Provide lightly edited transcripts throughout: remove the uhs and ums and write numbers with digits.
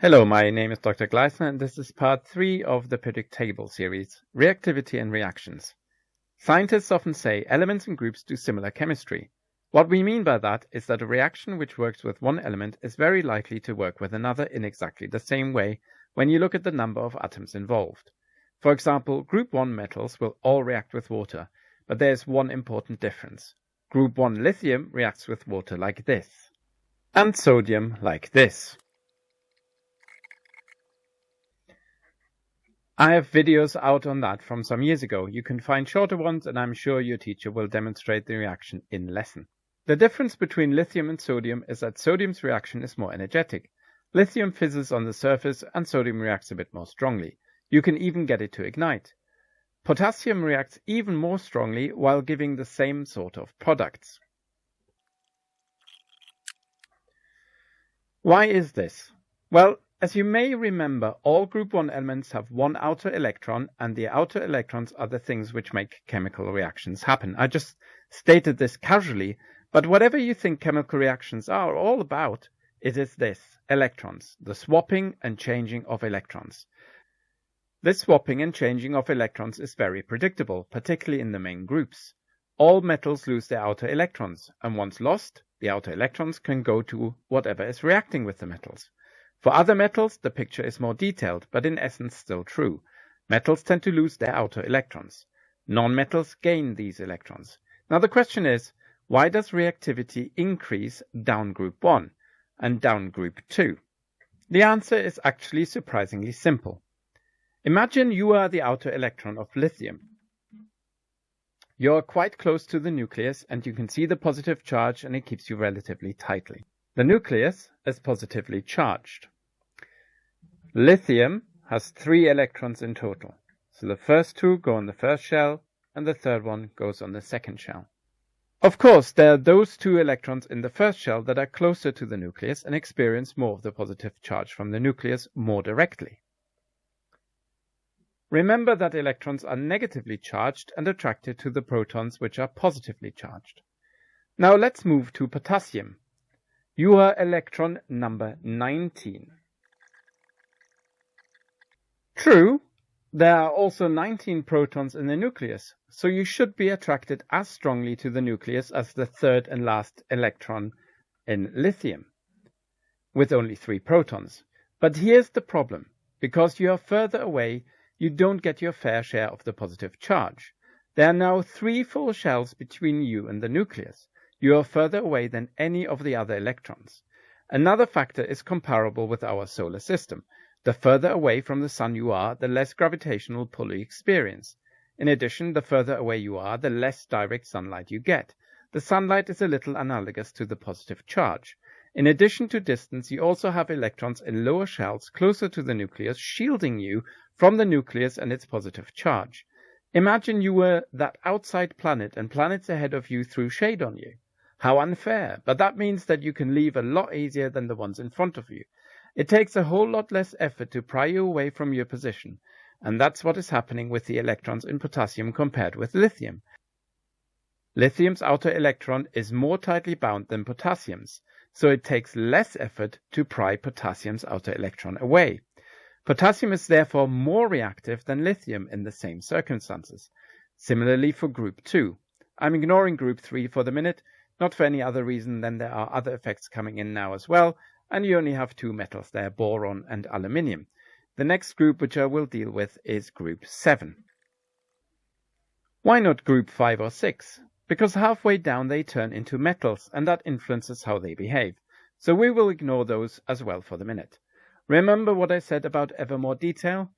Hello, my name is Dr. Gleisner, and this is part 3 of the periodic table series, Reactivity and Reactions. Scientists often say elements and groups do similar chemistry. What we mean by that is that a reaction which works with one element is very likely to work with another in exactly the same way when you look at the number of atoms involved. For example, group 1 metals will all react with water, but there's one important difference. Group 1 lithium reacts with water like this, and sodium like this. I have videos out on that from some years ago. You can find shorter ones, and I'm sure your teacher will demonstrate the reaction in lesson. The difference between lithium and sodium is that sodium's reaction is more energetic. Lithium fizzes on the surface and sodium reacts a bit more strongly. You can even get it to ignite. Potassium reacts even more strongly while giving the same sort of products. Why is this? Well, as you may remember, all group 1 elements have one outer electron, and the outer electrons are the things which make chemical reactions happen. I just stated this casually, but whatever you think chemical reactions are all about, it is this: electrons, the swapping and changing of electrons. This swapping and changing of electrons is very predictable, particularly in the main groups. All metals lose their outer electrons, and once lost, the outer electrons can go to whatever is reacting with the metals. For other metals, the picture is more detailed, but in essence still true. Metals tend to lose their outer electrons. Non-metals gain these electrons. Now the question is, why does reactivity increase down group 1 and down group 2? The answer is actually surprisingly simple. Imagine you are the outer electron of lithium. You are quite close to the nucleus, and you can see the positive charge, and it keeps you relatively tightly. The nucleus is positively charged. Lithium has 3 electrons in total. So the first 2 go on the first shell, and the third one goes on the second shell. Of course, there are those 2 electrons in the first shell that are closer to the nucleus and experience more of the positive charge from the nucleus more directly. Remember that electrons are negatively charged and attracted to the protons which are positively charged. Now let's move to potassium. You are electron number 19. True, there are also 19 protons in the nucleus, so you should be attracted as strongly to the nucleus as the third and last electron in lithium, with only 3 protons. But here's the problem. Because you are further away, you don't get your fair share of the positive charge. There are now 3 full shells between you and the nucleus. You are further away than any of the other electrons. Another factor is comparable with our solar system. The further away from the sun you are, the less gravitational pull you experience. In addition, the further away you are, the less direct sunlight you get. The sunlight is a little analogous to the positive charge. In addition to distance, you also have electrons in lower shells closer to the nucleus, shielding you from the nucleus and its positive charge. Imagine you were that outside planet and planets ahead of you threw shade on you. How unfair, but that means that you can leave a lot easier than the ones in front of you. It takes a whole lot less effort to pry you away from your position, and that's what is happening with the electrons in potassium compared with lithium. Lithium's outer electron is more tightly bound than potassium's, so it takes less effort to pry potassium's outer electron away. Potassium is therefore more reactive than lithium in the same circumstances. Similarly for group 2. I'm ignoring group 3 for the minute, not for any other reason than there are other effects coming in now as well, and you only have 2 metals there, boron and aluminium. The next group which I will deal with is group 7. Why not group 5 or 6? Because halfway down they turn into metals, and that influences how they behave. So we will ignore those as well for the minute. Remember what I said about ever more detail?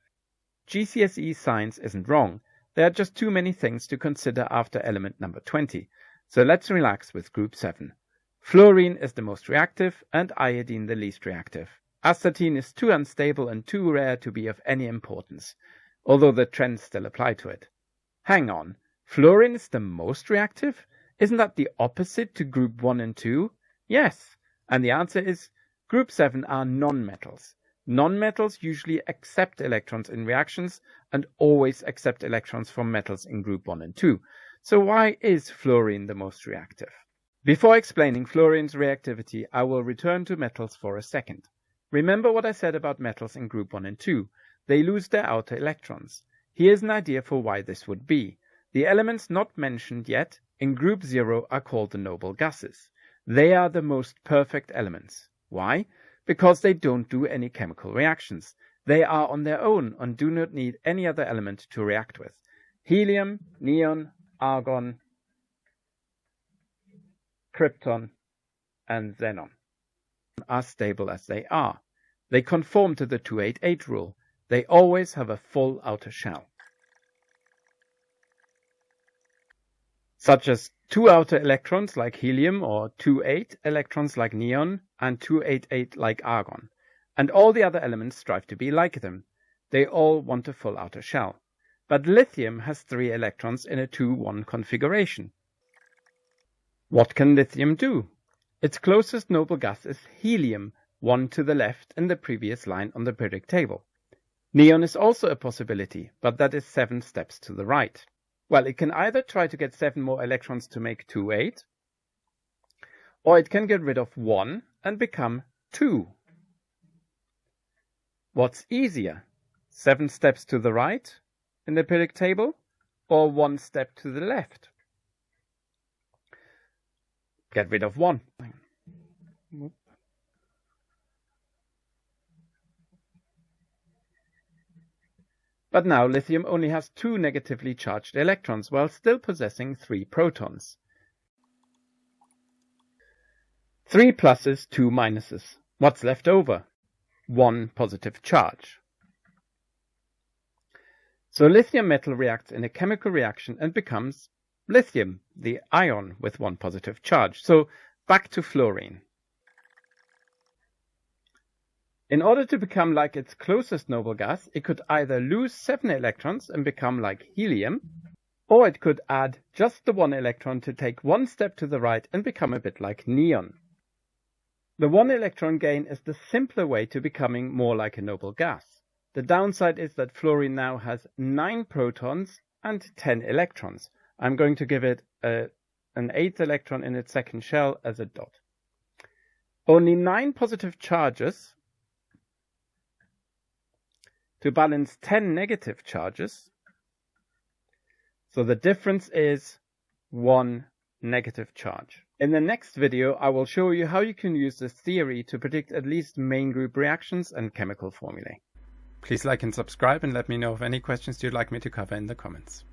GCSE science isn't wrong. There are just too many things to consider after element number 20. So let's relax with group 7. Fluorine is the most reactive and iodine the least reactive. Astatine is too unstable and too rare to be of any importance, although the trends still apply to it. Hang on, fluorine is the most reactive? Isn't that the opposite to group 1 and 2? Yes, and the answer is group 7 are non-metals. Non-metals usually accept electrons in reactions and always accept electrons from metals in group 1 and 2. So why is fluorine the most reactive? Before explaining fluorine's reactivity, I will return to metals for a second. Remember what I said about metals in group 1 and 2. They lose their outer electrons. Here's an idea for why this would be. The elements not mentioned yet in group 0 are called the noble gases. They are the most perfect elements. Why? Because they don't do any chemical reactions. They are on their own and do not need any other element to react with. Helium, neon, argon, krypton, and xenon are stable as they are. They conform to the 288 rule. They always have a full outer shell. Such as 2 outer electrons like helium, or 2 electrons like neon, and 288 like argon. And all the other elements strive to be like them. They all want a full outer shell. But lithium has 3 electrons in a 2-1 configuration. What can lithium do? Its closest noble gas is helium, 1 to the left in the previous line on the periodic table. Neon is also a possibility, but that is 7 steps to the right. Well, it can either try to get 7 more electrons to make 2-8, or it can get rid of 1 and become 2. What's easier? 7 steps to the right in the periodic table, or 1 step to the left? Get rid of 1. But now lithium only has 2 negatively charged electrons while still possessing 3 protons. 3 pluses, 2 minuses. What's left over? 1 positive charge. So lithium metal reacts in a chemical reaction and becomes lithium, the ion with 1 positive charge. So back to fluorine. In order to become like its closest noble gas, it could either lose 7 electrons and become like helium, or it could add just the 1 electron to take 1 step to the right and become a bit like neon. The 1 electron gain is the simpler way to becoming more like a noble gas. The downside is that fluorine now has 9 protons and 10 electrons. I'm going to give it an 8th electron in its second shell as a dot. Only 9 positive charges to balance 10 negative charges. So the difference is 1 negative charge. In the next video, I will show you how you can use this theory to predict at least main group reactions and chemical formulae. Please like and subscribe and let me know of any questions you'd like me to cover in the comments.